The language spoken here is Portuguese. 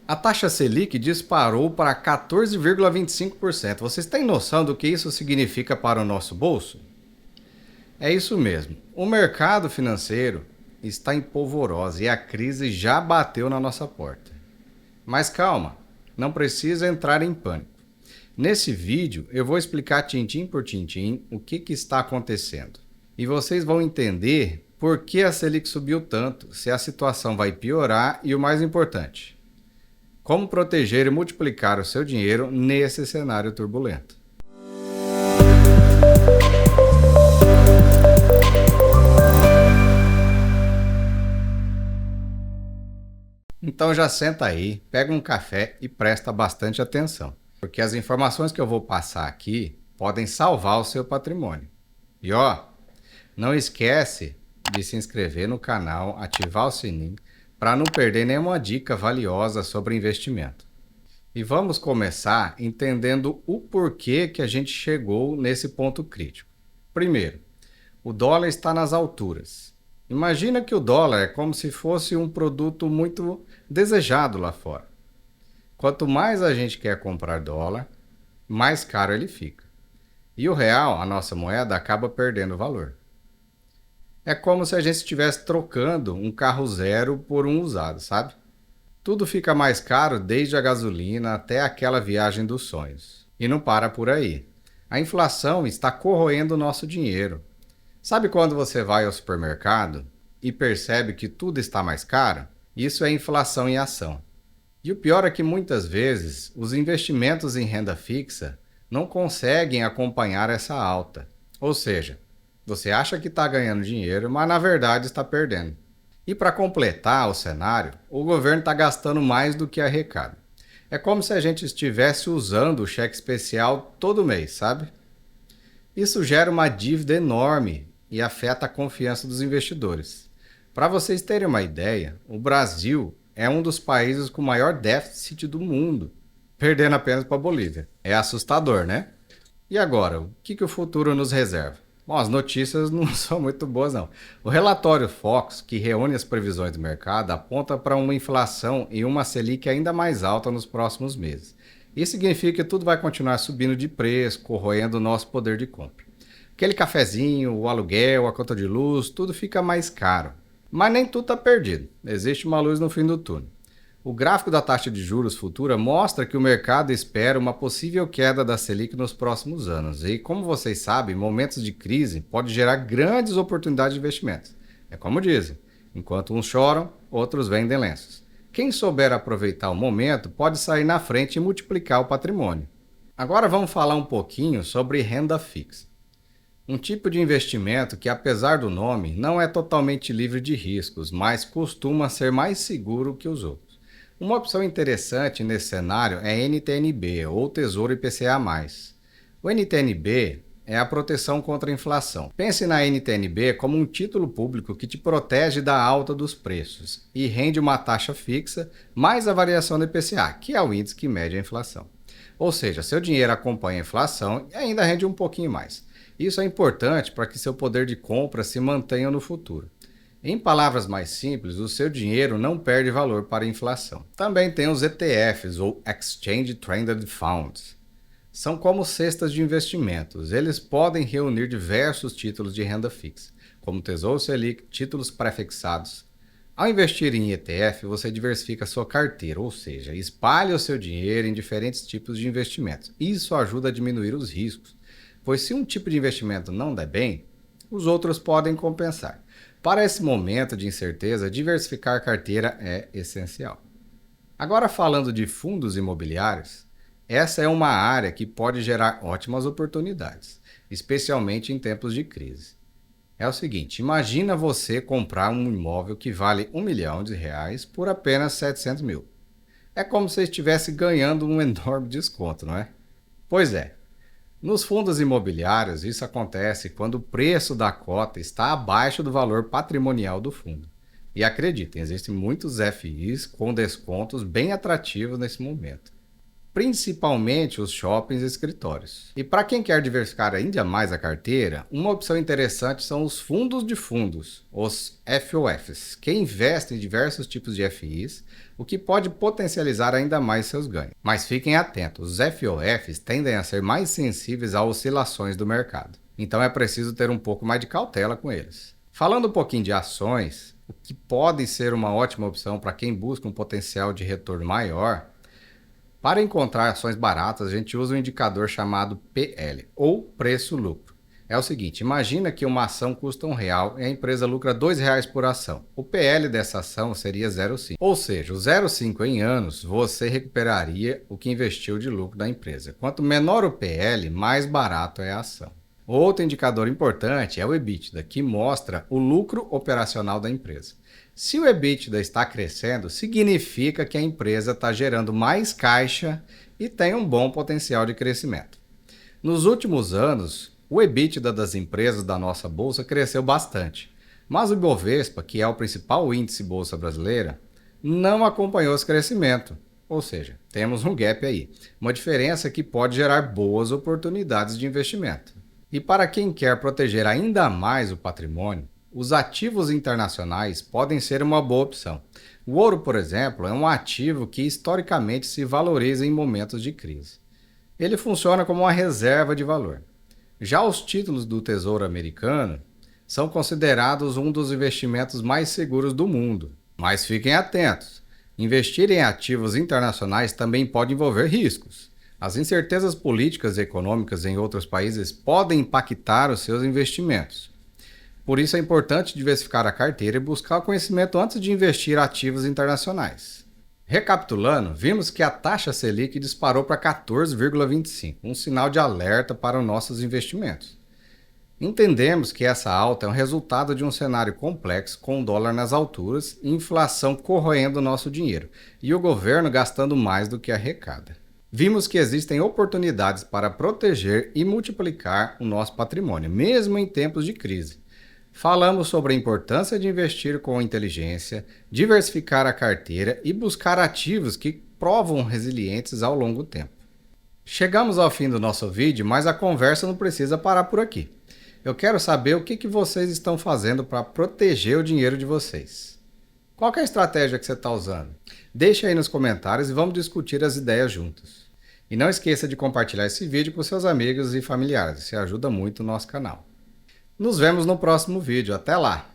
A taxa Selic disparou para 14,25%. Vocês têm noção do que isso significa para o nosso bolso? É isso mesmo. O mercado financeiro está em polvorosa e a crise já bateu na nossa porta. Mas calma, não precisa entrar em pânico. Nesse vídeo eu vou explicar tintim por tintim o que está acontecendo. E vocês vão entender por que a Selic subiu tanto, se a situação vai piorar e o mais importante, como proteger e multiplicar o seu dinheiro nesse cenário turbulento. Então já senta aí, pega um café e presta bastante atenção, porque as informações que eu vou passar aqui podem salvar o seu patrimônio. E ó, não esquece de se inscrever no canal, ativar o sininho, para não perder nenhuma dica valiosa sobre investimento. E vamos começar entendendo o porquê que a gente chegou nesse ponto crítico. Primeiro, o dólar está nas alturas. Imagina que o dólar é como se fosse um produto muito desejado lá fora. Quanto mais a gente quer comprar dólar, mais caro ele fica. E o real, a nossa moeda, acaba perdendo valor. É como se a gente estivesse trocando um carro zero por um usado, sabe? Tudo fica mais caro, desde a gasolina até aquela viagem dos sonhos. E não para por aí. A inflação está corroendo o nosso dinheiro. Sabe quando você vai ao supermercado e percebe que tudo está mais caro? Isso é inflação em ação. E o pior é que muitas vezes os investimentos em renda fixa não conseguem acompanhar essa alta. Ou seja, você acha que está ganhando dinheiro, mas na verdade está perdendo. E para completar o cenário, o governo está gastando mais do que arrecada. É como se a gente estivesse usando o cheque especial todo mês, sabe? Isso gera uma dívida enorme e afeta a confiança dos investidores. Para vocês terem uma ideia, o Brasil é um dos países com maior déficit do mundo, perdendo apenas para a Bolívia. É assustador, né? E agora, o que o futuro nos reserva? Bom, as notícias não são muito boas, não. O relatório Focus, que reúne as previsões do mercado, aponta para uma inflação e uma Selic ainda mais alta nos próximos meses. Isso significa que tudo vai continuar subindo de preço, corroendo o nosso poder de compra. Aquele cafezinho, o aluguel, a conta de luz, tudo fica mais caro. Mas nem tudo está perdido. Existe uma luz no fim do túnel. O gráfico da taxa de juros futura mostra que o mercado espera uma possível queda da Selic nos próximos anos. E, como vocês sabem, momentos de crise podem gerar grandes oportunidades de investimentos. É como dizem, enquanto uns choram, outros vendem lenços. Quem souber aproveitar o momento pode sair na frente e multiplicar o patrimônio. Agora vamos falar um pouquinho sobre renda fixa. Um tipo de investimento que, apesar do nome, não é totalmente livre de riscos, mas costuma ser mais seguro que os outros. Uma opção interessante nesse cenário é NTN-B, ou Tesouro IPCA+. O NTN-B é a proteção contra a inflação. Pense na NTN-B como um título público que te protege da alta dos preços e rende uma taxa fixa mais a variação do IPCA, que é o índice que mede a inflação. Ou seja, seu dinheiro acompanha a inflação e ainda rende um pouquinho mais. Isso é importante para que seu poder de compra se mantenha no futuro. Em palavras mais simples, o seu dinheiro não perde valor para a inflação. Também tem os ETFs, ou Exchange Traded Funds. São como cestas de investimentos. Eles podem reunir diversos títulos de renda fixa, como Tesouro Selic, títulos prefixados. Ao investir em ETF, você diversifica sua carteira, ou seja, espalha o seu dinheiro em diferentes tipos de investimentos. Isso ajuda a diminuir os riscos, pois se um tipo de investimento não der bem, os outros podem compensar. Para esse momento de incerteza, diversificar a carteira é essencial. Agora, falando de fundos imobiliários, essa é uma área que pode gerar ótimas oportunidades, especialmente em tempos de crise. É o seguinte, imagina você comprar um imóvel que vale R$ 1 milhão por apenas 700 mil. É como se você estivesse ganhando um enorme desconto, não é? Pois é. Nos fundos imobiliários, isso acontece quando o preço da cota está abaixo do valor patrimonial do fundo. E acreditem, existem muitos FIs com descontos bem atrativos nesse momento. principalmente os shoppings e escritórios. E para quem quer diversificar ainda mais a carteira, uma opção interessante são os fundos de fundos, os FOFs, que investem em diversos tipos de FIs, o que pode potencializar ainda mais seus ganhos. Mas fiquem atentos, os FOFs tendem a ser mais sensíveis a oscilações do mercado, então é preciso ter um pouco mais de cautela com eles. Falando um pouquinho de ações, o que pode ser uma ótima opção para quem busca um potencial de retorno maior. Para encontrar ações baratas, a gente usa um indicador chamado PL, ou preço-lucro. É o seguinte, imagina que uma ação custa R$1 e a empresa lucra R$2 por ação. O PL dessa ação seria 0,5. Ou seja, o 0,5 em anos, você recuperaria o que investiu de lucro da empresa. Quanto menor o PL, mais barato é a ação. Outro indicador importante é o EBITDA, que mostra o lucro operacional da empresa. Se o EBITDA está crescendo, significa que a empresa está gerando mais caixa e tem um bom potencial de crescimento. Nos últimos anos, o EBITDA das empresas da nossa bolsa cresceu bastante, mas o Ibovespa, que é o principal índice bolsa brasileira, não acompanhou esse crescimento. Ou seja, temos um gap aí, uma diferença que pode gerar boas oportunidades de investimento. E para quem quer proteger ainda mais o patrimônio, os ativos internacionais podem ser uma boa opção. O ouro, por exemplo, é um ativo que historicamente se valoriza em momentos de crise. Ele funciona como uma reserva de valor. Já os títulos do Tesouro Americano são considerados um dos investimentos mais seguros do mundo. Mas fiquem atentos, investir em ativos internacionais também pode envolver riscos. As incertezas políticas e econômicas em outros países podem impactar os seus investimentos. Por isso é importante diversificar a carteira e buscar conhecimento antes de investir em ativos internacionais. Recapitulando, vimos que a taxa Selic disparou para 14,25, um sinal de alerta para os nossos investimentos. Entendemos que essa alta é um resultado de um cenário complexo com o dólar nas alturas e inflação corroendo o nosso dinheiro, e o governo gastando mais do que arrecada. Vimos que existem oportunidades para proteger e multiplicar o nosso patrimônio, mesmo em tempos de crise. Falamos sobre a importância de investir com inteligência, diversificar a carteira e buscar ativos que provam resilientes ao longo tempo. Chegamos ao fim do nosso vídeo, mas a conversa não precisa parar por aqui. Eu quero saber o que vocês estão fazendo para proteger o dinheiro de vocês. Qual que é a estratégia que você está usando? Deixe aí nos comentários e vamos discutir as ideias juntos. E não esqueça de compartilhar esse vídeo com seus amigos e familiares, isso ajuda muito o nosso canal. Nos vemos no próximo vídeo, até lá!